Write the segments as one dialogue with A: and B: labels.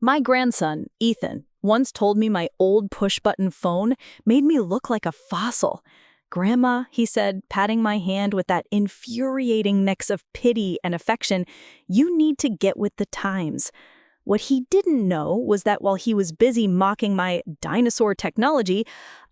A: My grandson, Ethan, once told me my old push-button phone made me look like a fossil. Grandma, he said, patting my hand with that infuriating mix of pity and affection, you need to get with the times. What he didn't know was that while he was busy mocking my dinosaur technology,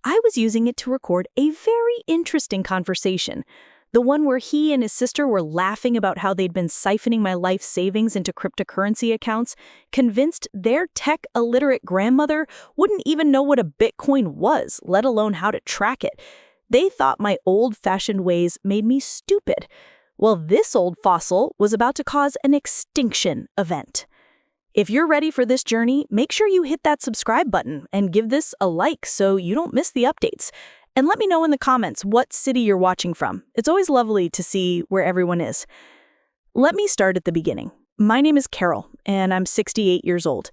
A: I was using it to record a very interesting conversation. The one where he and his sister were laughing about how they'd been siphoning my life savings into cryptocurrency accounts, convinced their tech-illiterate grandmother wouldn't even know what a Bitcoin was, let alone how to track it. They thought my old-fashioned ways made me stupid. Well, this old fossil was about to cause an extinction event. If you're ready for this journey, make sure you hit that subscribe button and give this a like so you don't miss the updates. And let me know in the comments what city you're watching from. It's always lovely to see where everyone is. Let me start at the beginning. My name is Carol, and I'm 68 years old.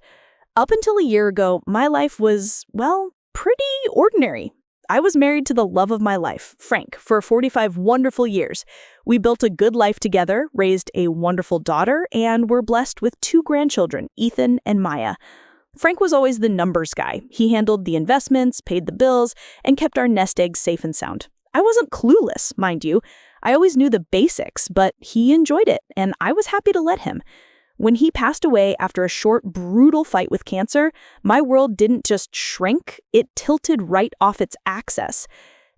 A: Up until a year ago, my life was, well, pretty ordinary. I was married to the love of my life, Frank, for 45 wonderful years. We built a good life together, raised a wonderful daughter, and were blessed with 2 grandchildren, Ethan and Maya. Frank was always the numbers guy. He handled the investments, paid the bills, and kept our nest eggs safe and sound. I wasn't clueless, mind you. I always knew the basics, but he enjoyed it, and I was happy to let him. When he passed away after a short, brutal fight with cancer, my world didn't just shrink, it tilted right off its axis.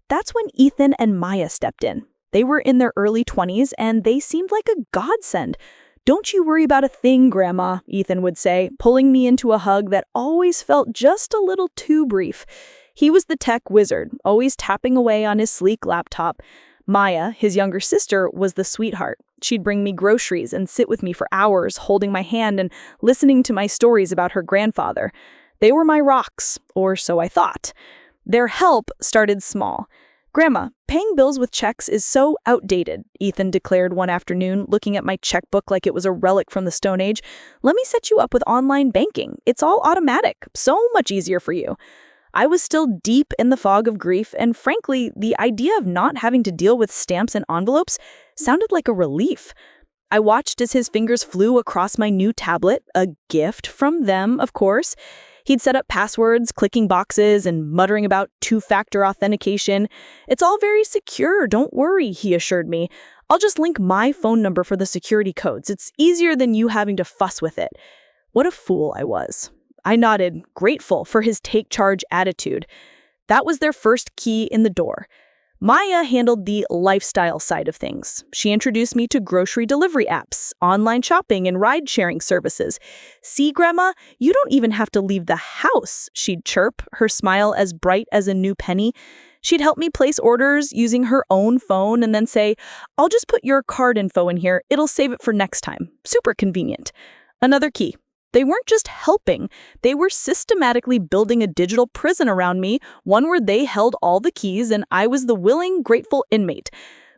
A: That's when Ethan and Maya stepped in. They were in their early 20s, and they seemed like a godsend. "Don't you worry about a thing, Grandma," Ethan would say, pulling me into a hug that always felt just a little too brief. He was the tech wizard, always tapping away on his sleek laptop. Maya, his younger sister, was the sweetheart. She'd bring me groceries and sit with me for hours, holding my hand and listening to my stories about her grandfather. They were my rocks, or so I thought. Their help started small. "Grandma, paying bills with checks is so outdated," Ethan declared one afternoon, looking at my checkbook like it was a relic from the Stone Age. "Let me set you up with online banking. It's all automatic, so much easier for you." I was still deep in the fog of grief, and frankly, the idea of not having to deal with stamps and envelopes sounded like a relief. I watched as his fingers flew across my new tablet, a gift from them, of course. He'd set up passwords, clicking boxes, and muttering about two-factor authentication. "It's all very secure, don't worry," he assured me. "I'll just link my phone number for the security codes. It's easier than you having to fuss with it." What a fool I was. I nodded, grateful for his take-charge attitude. That was their first key in the door. Maya handled the lifestyle side of things. She introduced me to grocery delivery apps, online shopping, and ride-sharing services. "See, Grandma, you don't even have to leave the house," she'd chirp, her smile as bright as a new penny. She'd help me place orders using her own phone and then say, "I'll just put your card info in here. It'll save it for next time." Super convenient. Another key. They weren't just helping, they were systematically building a digital prison around me, one where they held all the keys and I was the willing, grateful inmate.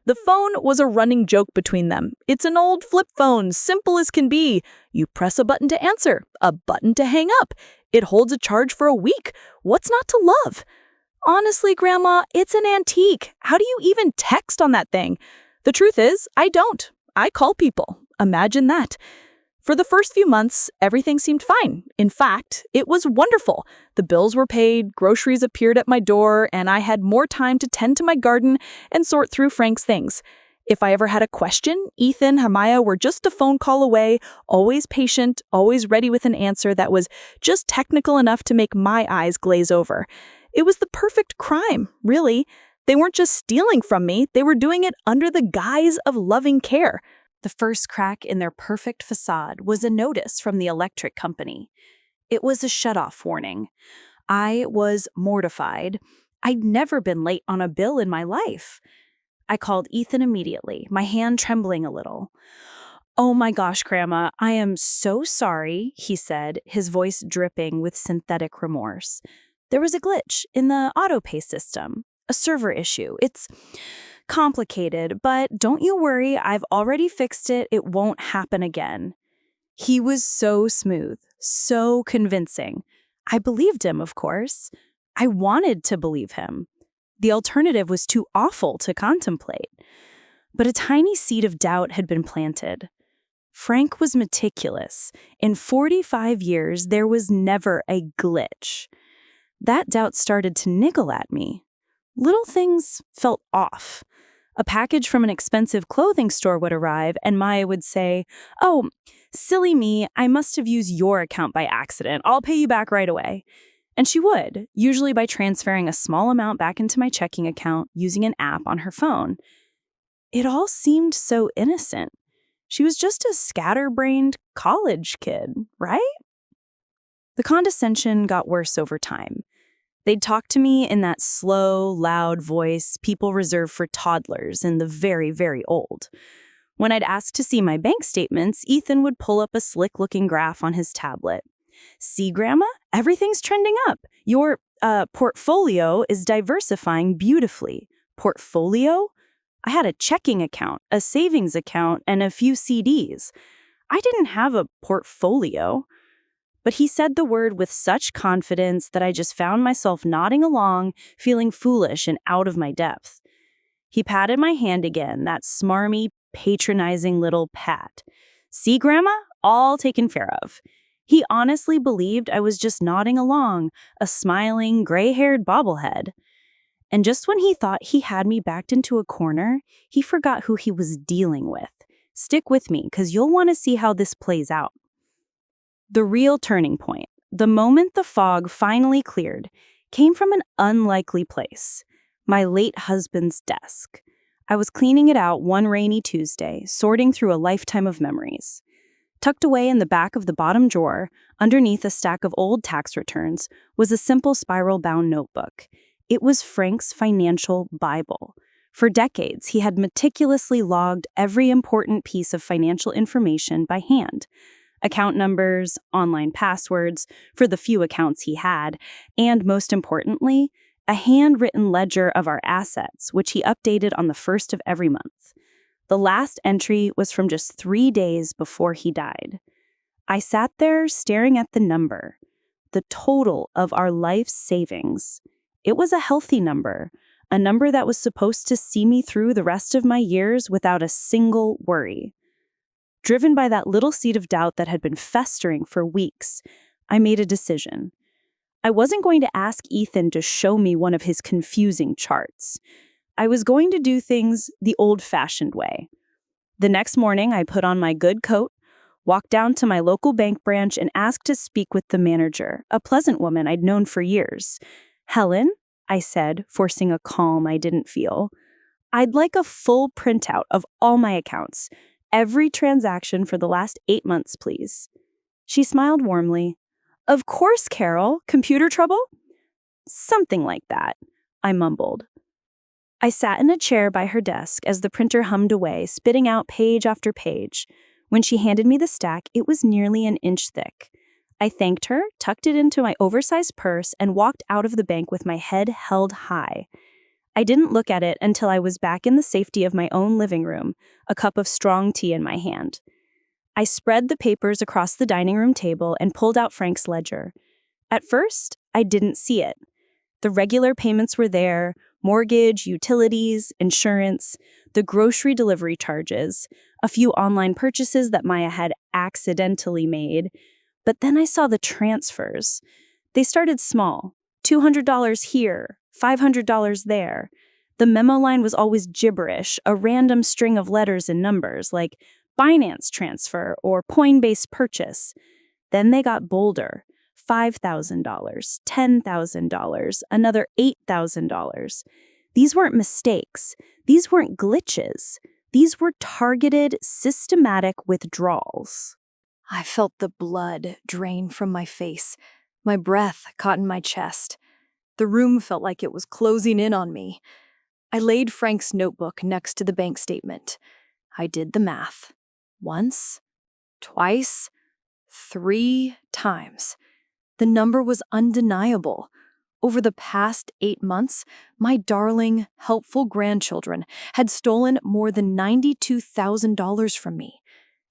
A: The phone was a running joke between them. "It's an old flip phone, simple as can be. You press a button to answer, a button to hang up. It holds a charge for a week. What's not to love?" "Honestly, Grandma, it's an antique. How do you even text on that thing?" The truth is, I don't. I call people. Imagine that. For the first few months, everything seemed fine. In fact, it was wonderful. The bills were paid, groceries appeared at my door, and I had more time to tend to my garden and sort through Frank's things. If I ever had a question, Ethan and Maya were just a phone call away, always patient, always ready with an answer that was just technical enough to make my eyes glaze over. It was the perfect crime, really. They weren't just stealing from me, they were doing it under the guise of loving care. The first crack in their perfect facade was a notice from the electric company. It was a shutoff warning. I was mortified. I'd never been late on a bill in my life. I called Ethan immediately, my hand trembling a little. "Oh my gosh, Grandma, I am so sorry," he said, his voice dripping with synthetic remorse. "There was a glitch in the autopay system, a server issue. It's complicated, but don't you worry, I've already fixed it. It won't happen again." He was so smooth, so convincing. I believed him, of course. I wanted to believe him. The alternative was too awful to contemplate. But a tiny seed of doubt had been planted. Frank was meticulous. In 45 years, there was never a glitch. That doubt started to niggle at me. Little things felt off. A package from an expensive clothing store would arrive, and Maya would say, "Oh, silly me, I must have used your account by accident. I'll pay you back right away." And she would, usually by transferring a small amount back into my checking account using an app on her phone. It all seemed so innocent. She was just a scatterbrained college kid, right? The condescension got worse over time. They'd talk to me in that slow, loud voice people reserve for toddlers and the very, very old. When I'd ask to see my bank statements, Ethan would pull up a slick-looking graph on his tablet. "See, Grandma? Everything's trending up. Your portfolio is diversifying beautifully." Portfolio? I had a checking account, a savings account, and a few CDs. I didn't have a portfolio. But he said the word with such confidence that I just found myself nodding along, feeling foolish and out of my depth. He patted my hand again, that smarmy, patronizing little pat. "See, Grandma? All taken care of." He honestly believed I was just nodding along, a smiling, gray-haired bobblehead. And just when he thought he had me backed into a corner, he forgot who he was dealing with. Stick with me, because you'll want to see how this plays out. The real turning point, the moment the fog finally cleared, came from an unlikely place: my late husband's desk. I was cleaning it out one rainy Tuesday, sorting through a lifetime of memories. Tucked away in the back of the bottom drawer, underneath a stack of old tax returns, was a simple spiral-bound notebook. It was Frank's financial Bible. For decades, he had meticulously logged every important piece of financial information by hand. Account numbers, online passwords, for the few accounts he had, and most importantly, a handwritten ledger of our assets, which he updated on the first of every month. The last entry was from just 3 days before he died. I sat there staring at the number, the total of our life savings. It was a healthy number, a number that was supposed to see me through the rest of my years without a single worry. Driven by that little seed of doubt that had been festering for weeks, I made a decision. I wasn't going to ask Ethan to show me one of his confusing charts. I was going to do things the old-fashioned way. The next morning, I put on my good coat, walked down to my local bank branch, and asked to speak with the manager, a pleasant woman I'd known for years. "Helen," I said, forcing a calm I didn't feel, "I'd like a full printout of all my accounts. Every transaction for the last 8 months, please." She smiled warmly. "Of course, Carol. Computer trouble?" "Something like that," I mumbled. I sat in a chair by her desk as the printer hummed away, spitting out page after page. When she handed me the stack, it was nearly an inch thick. I thanked her, tucked it into my oversized purse, and walked out of the bank with my head held high. I didn't look at it until I was back in the safety of my own living room, a cup of strong tea in my hand. I spread the papers across the dining room table and pulled out Frank's ledger. At first, I didn't see it. The regular payments were there: mortgage, utilities, insurance, the grocery delivery charges, a few online purchases that Maya had accidentally made. But then I saw the transfers. They started small: $200 here, $500 there. The memo line was always gibberish, a random string of letters and numbers, like Binance transfer or Coinbase purchase. Then they got bolder: $5,000, $10,000, another $8,000. These weren't mistakes. These weren't glitches. These were targeted, systematic withdrawals. I felt the blood drain from my face. My breath caught in my chest. The room felt like it was closing in on me. I laid Frank's notebook next to the bank statement. I did the math. Once, twice, 3 times. The number was undeniable. Over the past 8 months, my darling, helpful grandchildren had stolen more than $92,000 from me.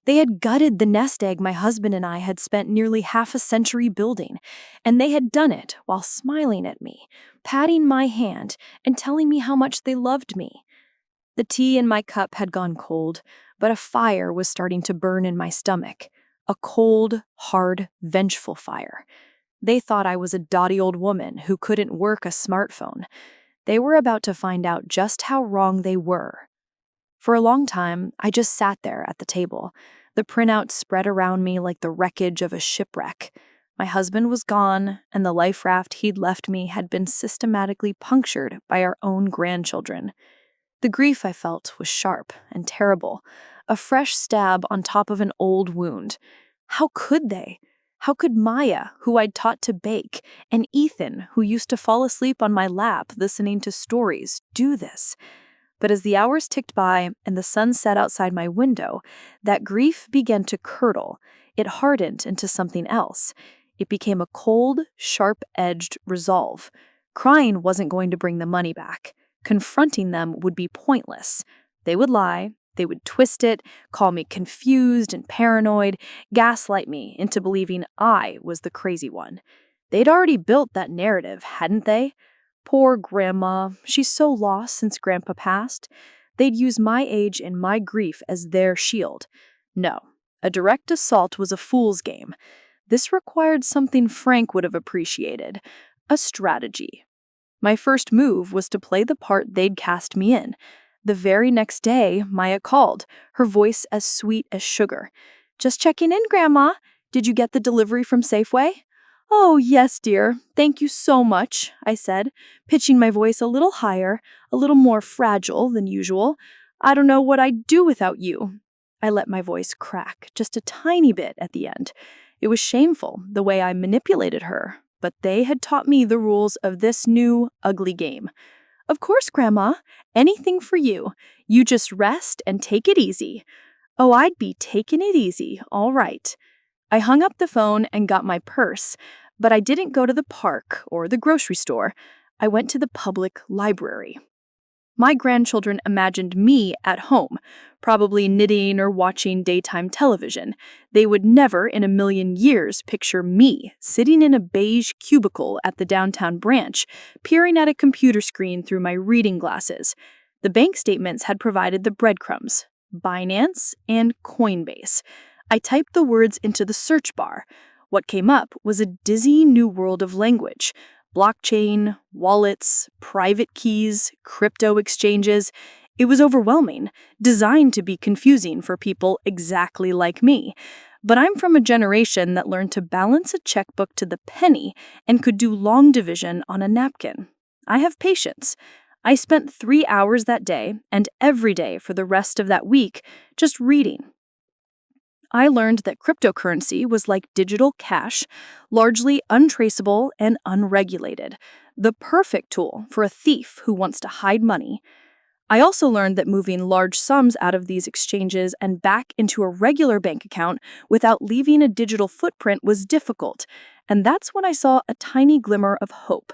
A: They had gutted the nest egg my husband and I had spent nearly half a century building, and they had done it while smiling at me, patting my hand, and telling me how much they loved me. The tea in my cup had gone cold, but a fire was starting to burn in my stomach. A cold, hard, vengeful fire. They thought I was a dotty old woman who couldn't work a smartphone. They were about to find out just how wrong they were. For a long time, I just sat there at the table, the printout spread around me like the wreckage of a shipwreck. My husband was gone, and the life raft he'd left me had been systematically punctured by our own grandchildren. The grief I felt was sharp and terrible, a fresh stab on top of an old wound. How could they? How could Maya, who I'd taught to bake, and Ethan, who used to fall asleep on my lap listening to stories, do this? But as the hours ticked by and the sun set outside my window, that grief began to curdle. It hardened into something else. It became a cold, sharp-edged resolve. Crying wasn't going to bring the money back. Confronting them would be pointless. They would lie, they would twist it, call me confused and paranoid, gaslight me into believing I was the crazy one. They'd already built that narrative, hadn't they? Poor Grandma, she's so lost since Grandpa passed. They'd use my age and my grief as their shield. No, a direct assault was a fool's game. This required something Frank would have appreciated, a strategy. My first move was to play the part they'd cast me in. The very next day, Maya called, her voice as sweet as sugar. "Just checking in, Grandma. Did you get the delivery from Safeway?" "Oh, yes, dear. Thank you so much," I said, pitching my voice a little higher, a little more fragile than usual. "I don't know what I'd do without you." I let my voice crack just a tiny bit at the end. It was shameful, the way I manipulated her, but they had taught me the rules of this new, ugly game. "Of course, Grandma. Anything for you. You just rest and take it easy." Oh, I'd be taking it easy, all right. I hung up the phone and got my purse, but I didn't go to the park or the grocery store. I went to the public library. My grandchildren imagined me at home, probably knitting or watching daytime television. They would never in a million years picture me sitting in a beige cubicle at the downtown branch, peering at a computer screen through my reading glasses. The bank statements had provided the breadcrumbs: Binance and Coinbase. I typed the words into the search bar. What came up was a dizzy new world of language. Blockchain, wallets, private keys, crypto exchanges. It was overwhelming, designed to be confusing for people exactly like me. But I'm from a generation that learned to balance a checkbook to the penny and could do long division on a napkin. I have patience. I spent 3 hours that day and every day for the rest of that week just reading. I learned that cryptocurrency was like digital cash, largely untraceable and unregulated, the perfect tool for a thief who wants to hide money. I also learned that moving large sums out of these exchanges and back into a regular bank account without leaving a digital footprint was difficult, and that's when I saw a tiny glimmer of hope.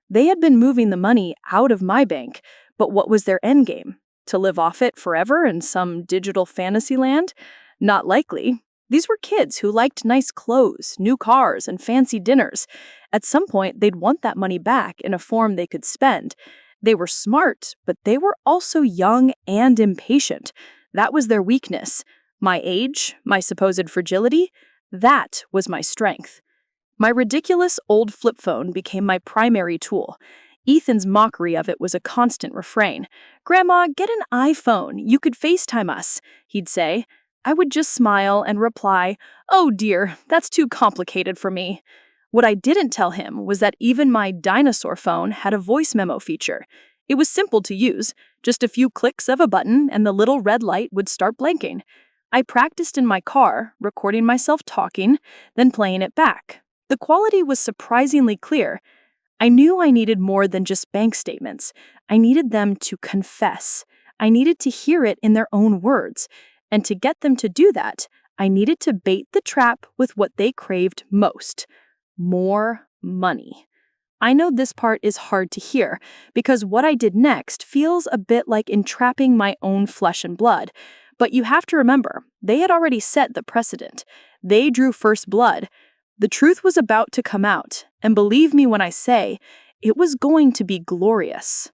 A: They had been moving the money out of my bank, but what was their endgame? To live off it forever in some digital fantasy land? Not likely. These were kids who liked nice clothes, new cars, and fancy dinners. At some point, they'd want that money back in a form they could spend. They were smart, but they were also young and impatient. That was their weakness. My age, my supposed fragility, that was my strength. My ridiculous old flip phone became my primary tool. Ethan's mockery of it was a constant refrain. "Grandma, get an iPhone. You could FaceTime us," he'd say. I would just smile and reply, "Oh dear, that's too complicated for me." What I didn't tell him was that even my dinosaur phone had a voice memo feature. It was simple to use, just a few clicks of a button and the little red light would start blinking. I practiced in my car, recording myself talking, then playing it back. The quality was surprisingly clear. I knew I needed more than just bank statements. I needed them to confess. I needed to hear it in their own words. And to get them to do that, I needed to bait the trap with what they craved most: more money. I know this part is hard to hear, because what I did next feels a bit like entrapping my own flesh and blood. But you have to remember, they had already set the precedent. They drew first blood. The truth was about to come out, and believe me when I say, it was going to be glorious.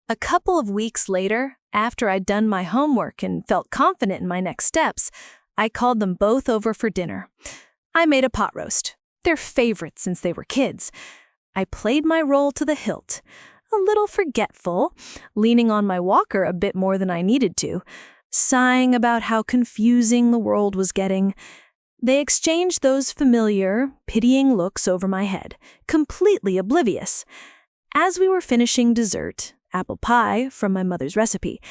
A: A couple of weeks later,
B: After I'd done my homework and felt confident in my next steps, I called them both over for dinner. I made a pot roast, their favorite since they were kids. I played my role to the hilt, a little forgetful, leaning on my walker a bit more than I needed to, sighing about how confusing the world was getting. They exchanged those familiar, pitying looks over my head, completely oblivious. As we were finishing dessert, apple pie from my mother's recipe,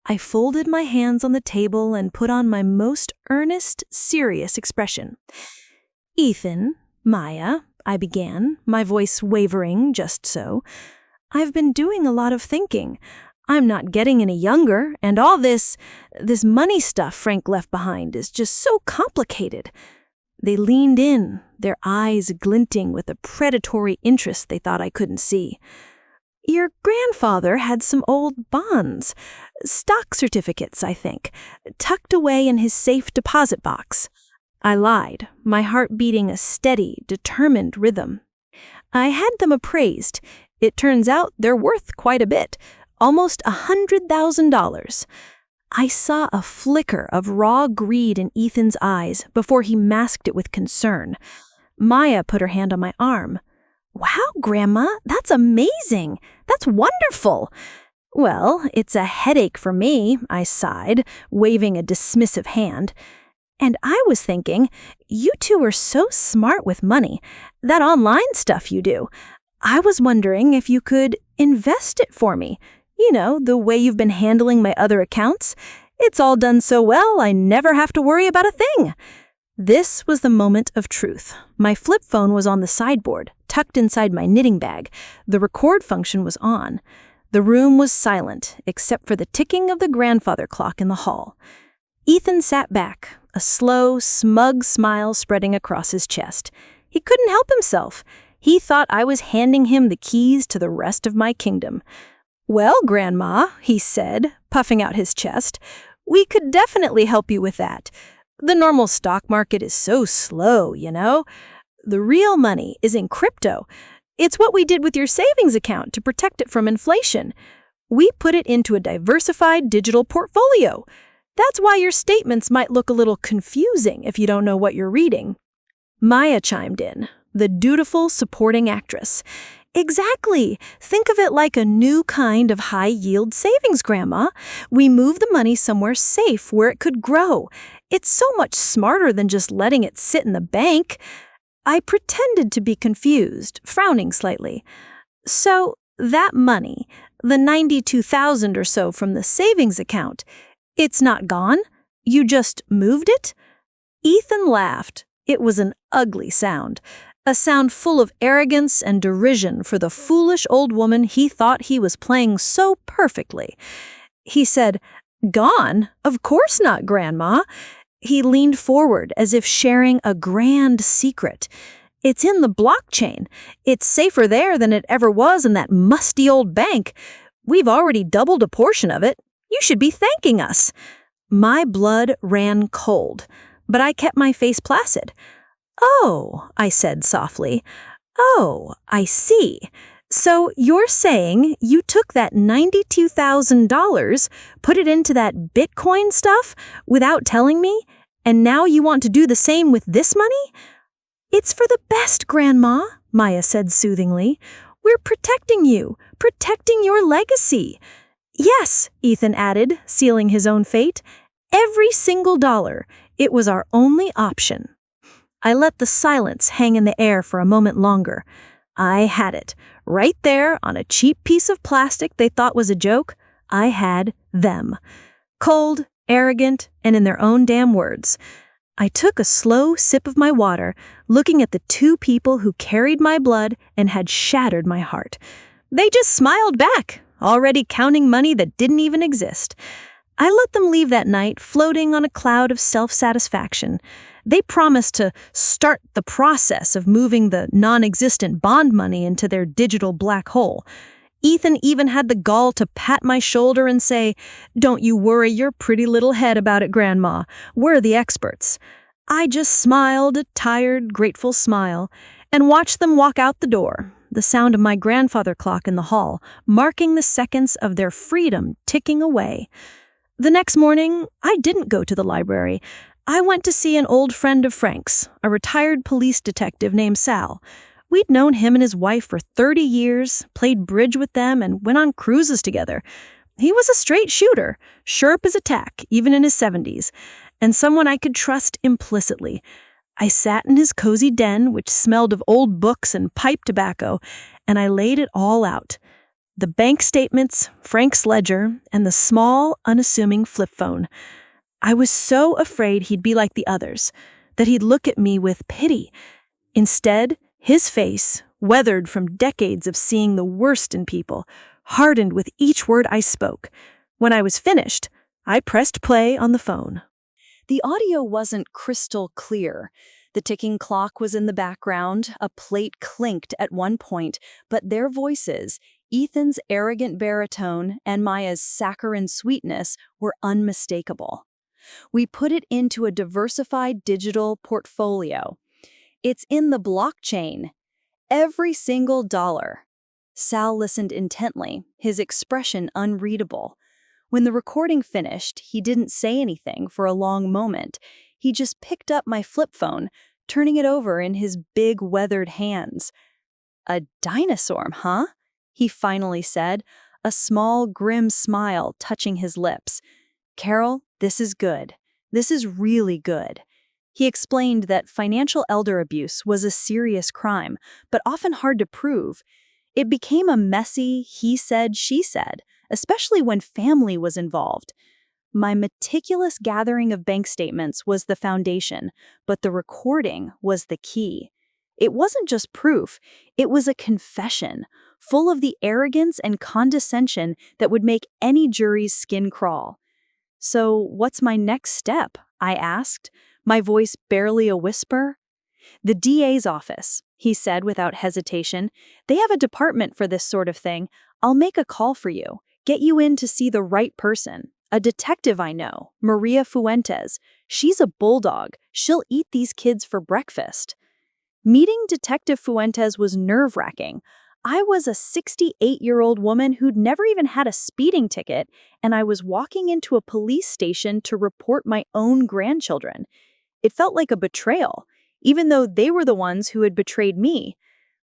B: I folded my hands on the table and put on my most earnest, serious expression. "Ethan, Maya," I began, my voice wavering just so, "I've been doing a lot of thinking. I'm not getting any younger, and all this money stuff Frank left behind is just so complicated." They leaned in, their eyes glinting with a predatory interest they thought I couldn't see. "Your grandfather had some old bonds, stock certificates, I think, tucked away in his safe deposit box." I lied, my heart beating a steady, determined rhythm. "I had them appraised. It turns out they're worth quite a bit, almost $100,000. I saw a flicker of raw greed in Ethan's eyes before he masked it with concern. Maya put her hand on my arm. "Wow, Grandma, that's amazing. That's wonderful." "Well, it's a headache for me," I sighed, waving a dismissive hand. "And I was thinking, you two are so smart with money. That online stuff you do. I was wondering if you could invest it for me. You know, the way you've been handling my other accounts. It's all done so well, I never have to worry about a thing." This was the moment of truth. My flip phone was on the sideboard, tucked inside my knitting bag. The record function was on. The room was silent, except for the ticking of the grandfather clock in the hall. Ethan sat back, a slow, smug smile spreading across his chest. He couldn't help himself. He thought I was handing him the keys to the rest of my kingdom. "Well, Grandma," he said, puffing out his chest, "we could definitely help you with that. The normal stock market is so slow, you know. The real money is in crypto. It's what we did with your savings account to protect it from inflation. We put it into a diversified digital portfolio. That's why your statements might look a little confusing if you don't know what you're reading." Maya chimed in, the dutiful supporting actress. "Exactly. Think of it like a new kind of high-yield savings, Grandma. We move the money somewhere safe where it could grow. It's so much smarter than just letting it sit in the bank." I pretended to be confused, frowning slightly. "So that money, the $92,000 or so from the savings account, it's not gone? You just moved it?" Ethan laughed. It was an ugly sound. A sound full of arrogance and derision for the foolish old woman he thought he was playing so perfectly. He said, "Gone? Of course not, Grandma." He leaned forward as if sharing a grand secret. "It's in the blockchain. It's safer there than it ever was in that musty old bank. We've already doubled a portion of it. You should be thanking us." My blood ran cold, but I kept my face placid. "Oh," I said softly. "Oh, I see. So you're saying you took that $92,000, put it into that Bitcoin stuff without telling me, and now you want to do the same with this money?" "It's for the best, Grandma," Maya said soothingly. "We're protecting you, protecting your legacy." "Yes," Ethan added, sealing his own fate. "Every single dollar. It was our only option." I let the silence hang in the air for a moment longer. I had it. Right there on a cheap piece of plastic they thought was a joke, I had them. Cold, arrogant, and in their own damn words. I took a slow sip of my water, looking at the two people who carried my blood and had shattered my heart. They just smiled back, already counting money that didn't even exist. I let them leave that night floating on a cloud of self-satisfaction. They promised to start the process of moving the non-existent bond money into their digital black hole. Ethan even had the gall to pat my shoulder and say, "Don't you worry your pretty little head about it, Grandma. We're the experts." I just smiled a tired, grateful smile and watched them walk out the door, the sound of my grandfather clock in the hall, marking the seconds of their freedom ticking away. The next morning, I didn't go to the library. I went to see an old friend of Frank's, a retired police detective named Sal. We'd known him and his wife for 30 years, played bridge with them, and went on cruises together. He was a straight shooter, sharp as a tack, even in his 70s, and someone I could trust implicitly. I sat in his cozy den, which smelled of old books and pipe tobacco, and I laid it all out. The bank statements, Frank's ledger, and the small, unassuming flip phone. I was so afraid he'd be like the others, that he'd look at me with pity. Instead, his face, weathered from decades of seeing the worst in people, hardened with each word I spoke. When I was finished, I pressed play on the phone.
A: The audio wasn't crystal clear. The ticking clock was in the background, a plate clinked at one point, but their voices, Ethan's arrogant baritone and Maya's saccharine sweetness, were unmistakable. We put it into a diversified digital portfolio. It's in the blockchain. Every single dollar. Sal listened intently, his expression unreadable. When the recording finished, he didn't say anything for a long moment. He just picked up my flip phone, turning it over in his big, weathered hands. "A dinosaur, huh?" he finally said, a small, grim smile touching his lips. "Carol, this is good. This is really good." He explained that financial elder abuse was a serious crime, but often hard to prove. It became a messy he said, she said, especially when family was involved. My meticulous gathering of bank statements was the foundation, but the recording was the key. It wasn't just proof, it was a confession, full of the arrogance and condescension that would make any jury's skin crawl. "So, what's my next step?" I asked, my voice barely a whisper. "The DA's office," he said without hesitation. "They have a department for this sort of thing. I'll make a call for you. Get you in to see the right person. A detective I know, Maria Fuentes. She's a bulldog. She'll eat these kids for breakfast." Meeting Detective Fuentes was nerve-wracking. I was a 68-year-old woman who'd never even had a speeding ticket, and I was walking into a police station to report my own grandchildren. It felt like a betrayal, even though they were the ones who had betrayed me.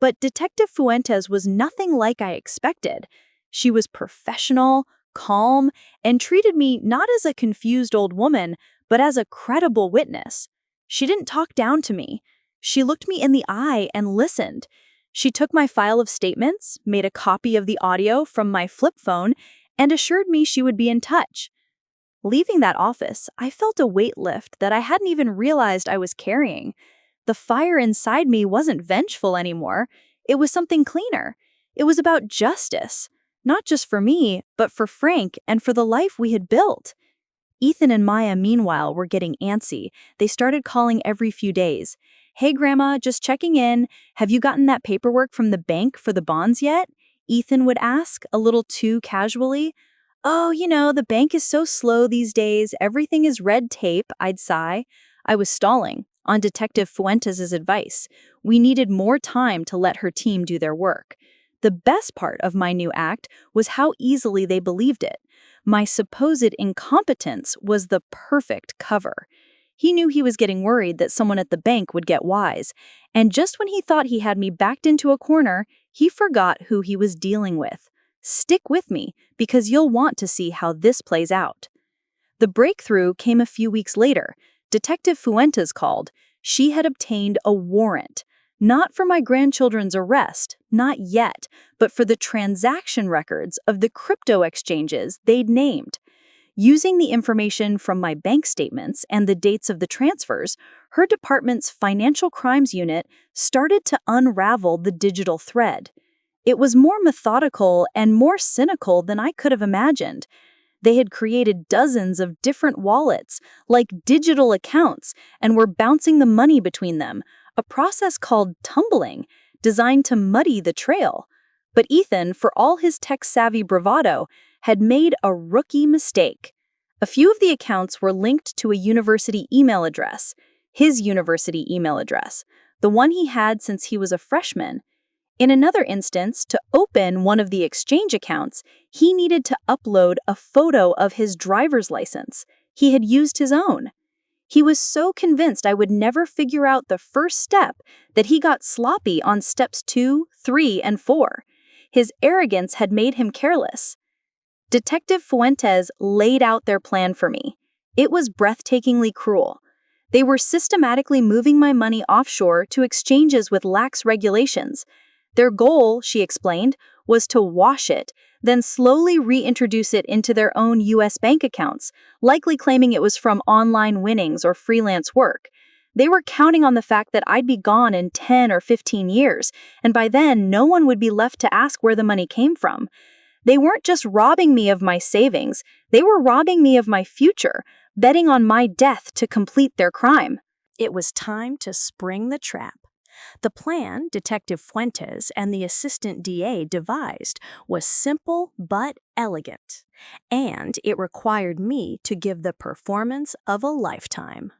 A: But Detective Fuentes was nothing like I expected. She was professional, calm, and treated me not as a confused old woman, but as a credible witness. She didn't talk down to me. She looked me in the eye and listened. She took my file of statements, made a copy of the audio from my flip phone, and assured me she would be in touch. Leaving that office, I felt a weight lift that I hadn't even realized I was carrying. The fire inside me wasn't vengeful anymore. It was something cleaner. It was about justice, not just for me, but for Frank and for the life we had built. Ethan and Maya, meanwhile, were getting antsy. They started calling every few days. "Hey, Grandma, just checking in. Have you gotten that paperwork from the bank for the bonds yet?" Ethan would ask, a little too casually. "Oh, the bank is so slow these days. Everything is red tape," I'd sigh. I was stalling, on Detective Fuentes' advice. We needed more time to let her team do their work. The best part of my new act was how easily they believed it. My supposed incompetence was the perfect cover. He knew he was getting worried that someone at the bank would get wise, and just when he thought he had me backed into a corner, he forgot who he was dealing with. Stick with me, because you'll want to see how this plays out. The breakthrough came a few weeks later. Detective Fuentes called. She had obtained a warrant. Not for my grandchildren's arrest, not yet, but for the transaction records of the crypto exchanges they'd named. Using the information from my bank statements and the dates of the transfers, her department's financial crimes unit started to unravel the digital thread. It was more methodical and more cynical than I could have imagined. They had created dozens of different wallets, like digital accounts, and were bouncing the money between them, a process called tumbling, designed to muddy the trail. But Ethan, for all his tech-savvy bravado, had made a rookie mistake. A few of the accounts were linked to a university email address, his university email address, the one he had since he was a freshman. In another instance, to open one of the exchange accounts, he needed to upload a photo of his driver's license. He had used his own. He was so convinced I would never figure out the first step that he got sloppy on steps 2, 3, and 4. His arrogance had made him careless. Detective Fuentes laid out their plan for me. It was breathtakingly cruel. They were systematically moving my money offshore to exchanges with lax regulations. Their goal, she explained, was to wash it, then slowly reintroduce it into their own U.S. bank accounts, likely claiming it was from online winnings or freelance work. They were counting on the fact that I'd be gone in 10 or 15 years, and by then no one would be left to ask where the money came from. They weren't just robbing me of my savings, they were robbing me of my future, betting on my death to complete their crime.
B: It was time to spring the trap. The plan Detective Fuentes and the assistant DA devised was simple but elegant, and it required me to give the performance of a lifetime.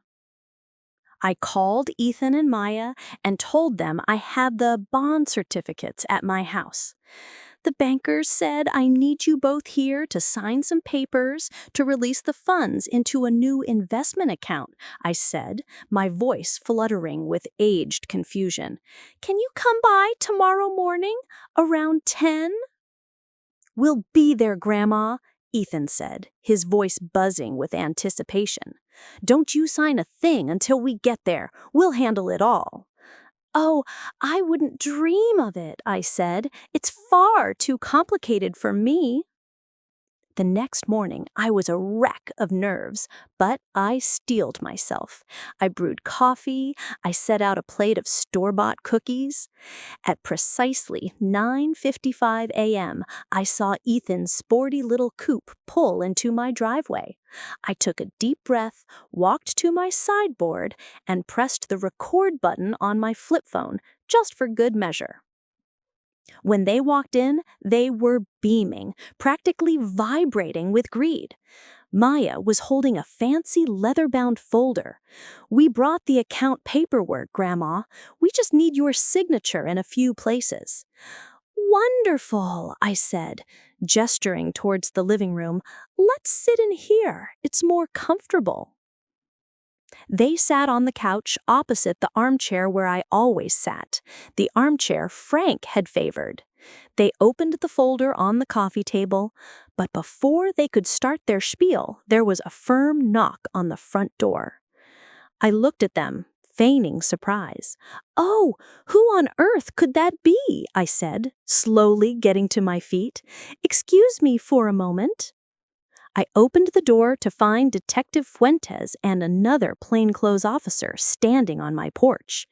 B: I called Ethan and Maya and told them I had the bond certificates at my house. The bankers said I need you both here to sign some papers to release the funds into a new investment account, I said, my voice fluttering with aged confusion. Can you come by tomorrow morning around 10? We'll be there, Grandma, Ethan said, his voice buzzing with anticipation. Don't you sign a thing until we get there. We'll handle it all. Oh, I wouldn't dream of it, I said. It's far too complicated for me. The next morning, I was a wreck of nerves, but I steeled myself. I brewed coffee. I set out a plate of store-bought cookies. At precisely 9:55 a.m., I saw Ethan's sporty little coupe pull into my driveway. I took a deep breath, walked to my sideboard, and pressed the record button on my flip phone, just for good measure. When they walked in, they were beaming, practically vibrating with greed. Maya was holding a fancy leather-bound folder. We brought the account paperwork, Grandma. We just need your signature in a few places. Wonderful, I said, gesturing towards the living room. Let's sit in here. It's more comfortable. They sat on the couch opposite the armchair where I always sat, the armchair Frank had favored. They opened the folder on the coffee table, but before they could start their spiel, there was a firm knock on the front door. I looked at them, feigning surprise. Oh, who on earth could that be? I said, slowly getting to my feet. Excuse me for a moment. I opened the door to find Detective Fuentes and another plainclothes officer standing on my porch.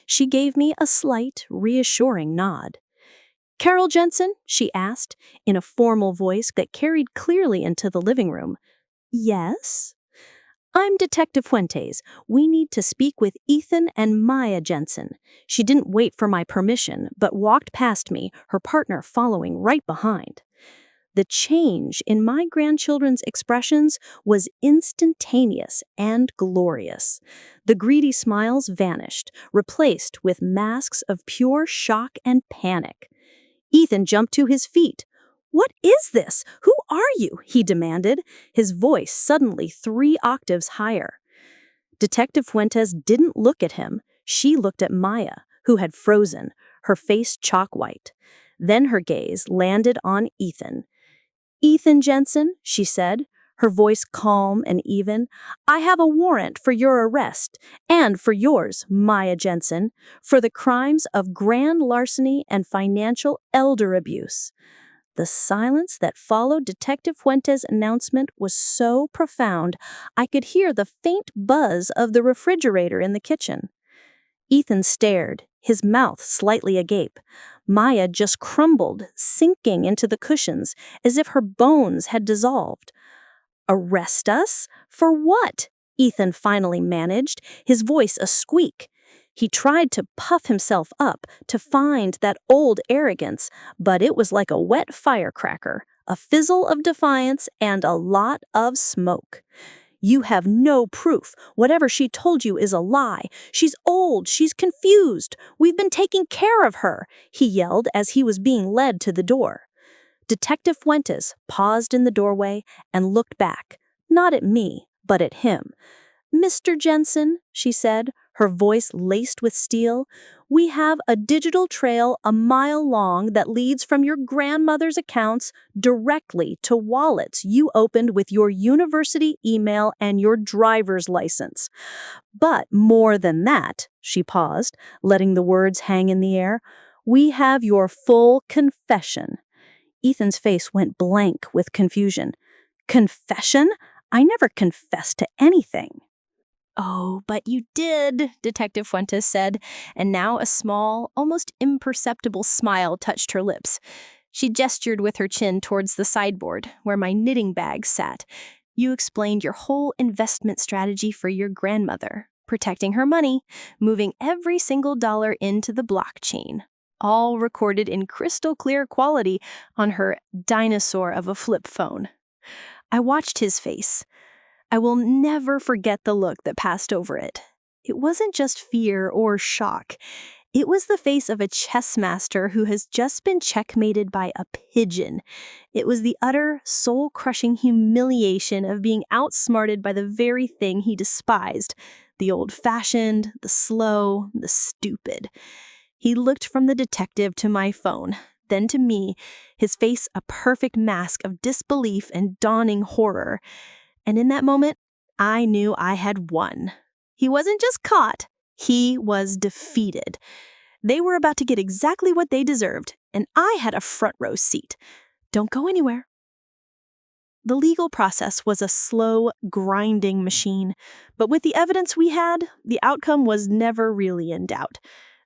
B: She gave me a slight, reassuring nod. Carol Jensen? She asked, in a formal voice that carried clearly into the living room. Yes? I'm Detective Fuentes. We need to speak with Ethan and Maya Jensen. She didn't wait for my permission, but walked past me, her partner following right behind. The change in my grandchildren's expressions was instantaneous and glorious. The greedy smiles vanished, replaced with masks of pure shock and panic. Ethan jumped to his feet. What is this? Who are you? He demanded, his voice suddenly 3 octaves higher. Detective Fuentes didn't look at him. She looked at Maya, who had frozen, her face chalk white. Then her gaze landed on Ethan. Ethan Jensen, she said, her voice calm and even, I have a warrant for your arrest, and for yours, Maya Jensen, for the crimes of grand larceny and financial elder abuse. The silence that followed Detective Fuentes' announcement was so profound, I could hear the faint buzz of the refrigerator in the kitchen. Ethan stared, his mouth slightly agape. Maya just crumbled, sinking into the cushions, as if her bones had dissolved. Arrest us? For what? Ethan finally managed, his voice a squeak. He tried to puff himself up, to find that old arrogance, but it was like a wet firecracker, a fizzle of defiance and a lot of smoke.
A: "You have no proof. Whatever she told you is a lie. She's old. She's confused. We've been taking care of her," he yelled as he was being led to the door. Detective Fuentes paused in the doorway and looked back, not at me, but at him. "Mr. Jensen," she said, her voice laced with steel, "we have a digital trail a mile long that leads from your grandmother's accounts directly to wallets you opened with your university email and your driver's license. But more than that," she paused, letting the words hang in the air, "we have your full confession." Ethan's face went blank with confusion. "Confession? I never confessed to anything."
B: "Oh, but you did," Detective Fuentes said, and now a small, almost imperceptible smile touched her lips. She gestured with her chin towards the sideboard, where my knitting bag sat. "You explained your whole investment strategy for your grandmother, protecting her money, moving every single dollar into the blockchain, all recorded in crystal clear quality on her dinosaur of a flip phone." I watched his face. I will never forget the look that passed over it. It wasn't just fear or shock. It was the face of a chess master who has just been checkmated by a pigeon. It was the utter, soul-crushing humiliation of being outsmarted by the very thing he despised: the old-fashioned, the slow, the stupid. He looked from the detective to my phone, then to me, his face a perfect mask of disbelief and dawning horror. And in that moment, I knew I had won. He wasn't just caught, he was defeated. They were about to get exactly what they deserved, and I had a front row seat. Don't go anywhere. The legal process was a slow, grinding machine, but with the evidence we had, the outcome was never really in doubt.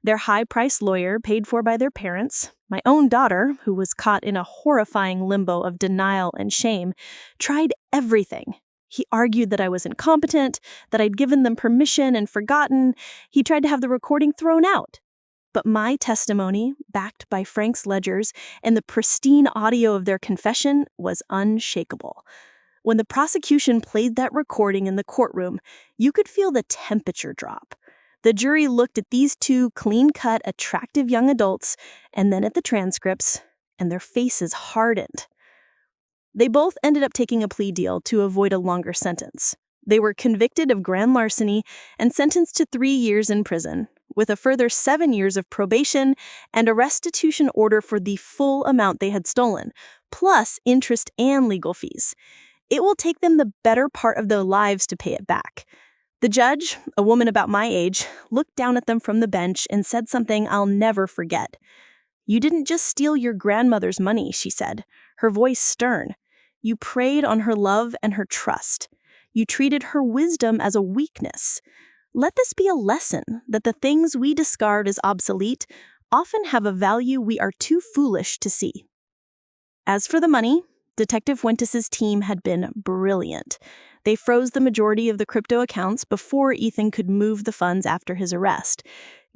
B: Their high-priced lawyer, paid for by their parents, my own daughter, who was caught in a horrifying limbo of denial and shame, tried everything. He argued that I was incompetent, that I'd given them permission and forgotten. He tried to have the recording thrown out. But my testimony, backed by Frank's ledgers and the pristine audio of their confession, was unshakable. When the prosecution played that recording in the courtroom, you could feel the temperature drop. The jury looked at these two clean-cut, attractive young adults, and then at the transcripts, and their faces hardened. They both ended up taking a plea deal to avoid a longer sentence. They were convicted of grand larceny and sentenced to 3 years in prison, with a further 7 years of probation and a restitution order for the full amount they had stolen, plus interest and legal fees. It will take them the better part of their lives to pay it back. The judge, a woman about my age, looked down at them from the bench and said something I'll never forget. "You didn't just steal your grandmother's money," she said, her voice stern. "You preyed on her love and her trust. You treated her wisdom as a weakness. Let this be a lesson that the things we discard as obsolete often have a value we are too foolish to see." As for the money, Detective Fuentes' team had been brilliant. They froze the majority of the crypto accounts before Ethan could move the funds after his arrest.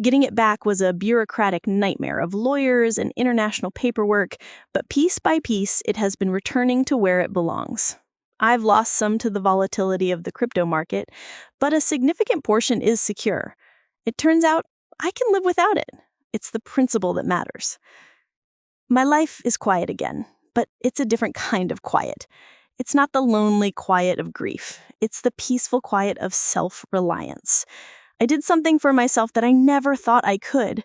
B: Getting it back was a bureaucratic nightmare of lawyers and international paperwork, but piece by piece, it has been returning to where it belongs. I've lost some to the volatility of the crypto market, but a significant portion is secure. It turns out I can live without it. It's the principle that matters. My life is quiet again, but it's a different kind of quiet. It's not the lonely quiet of grief. It's the peaceful quiet of self-reliance. I did something for myself that I never thought I could.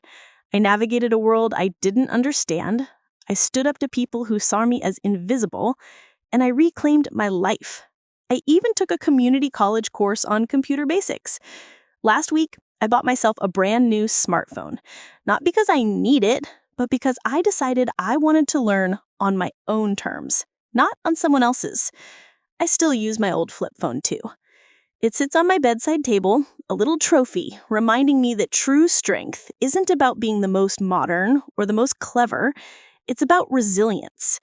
B: I navigated a world I didn't understand. I stood up to people who saw me as invisible, and I reclaimed my life. I even took a community college course on computer basics. Last week, I bought myself a brand new smartphone, not because I need it, but because I decided I wanted to learn on my own terms, not on someone else's. I still use my old flip phone too. It sits on my bedside table, a little trophy, reminding me that true strength isn't about being the most modern or the most clever. It's about resilience.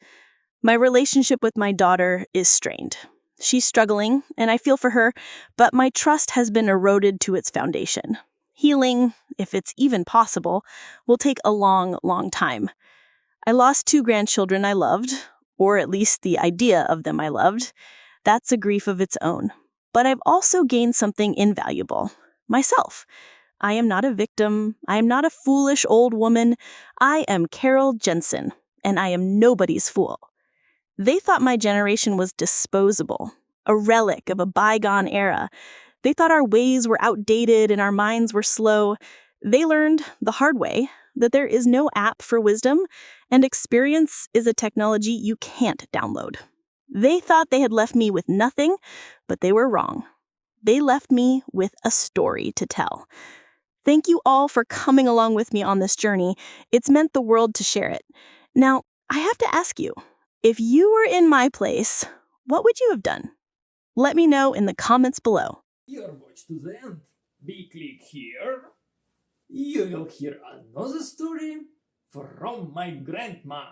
B: My relationship with my daughter is strained. She's struggling, and I feel for her, but my trust has been eroded to its foundation. Healing, if it's even possible, will take a long, long time. I lost 2 grandchildren I loved, or at least the idea of them I loved. That's a grief of its own.
C: But I've also gained something invaluable myself. I am not a victim. I am not a foolish old woman. I am Carol Jensen, and I am nobody's fool. They thought my generation was disposable, a relic of a bygone era. They thought our ways were outdated and our minds were slow. They learned the hard way that there is no app for wisdom, and experience is a technology you can't download. They thought they had left me with nothing, but they were wrong. They left me with a story to tell. Thank you all for coming along with me on this journey. It's meant the world to share it. Now, I have to ask you, if you were in my place, what would you have done? Let me know in the comments below.
D: Your watch to the end. Be click here. You will hear another story from my grandma.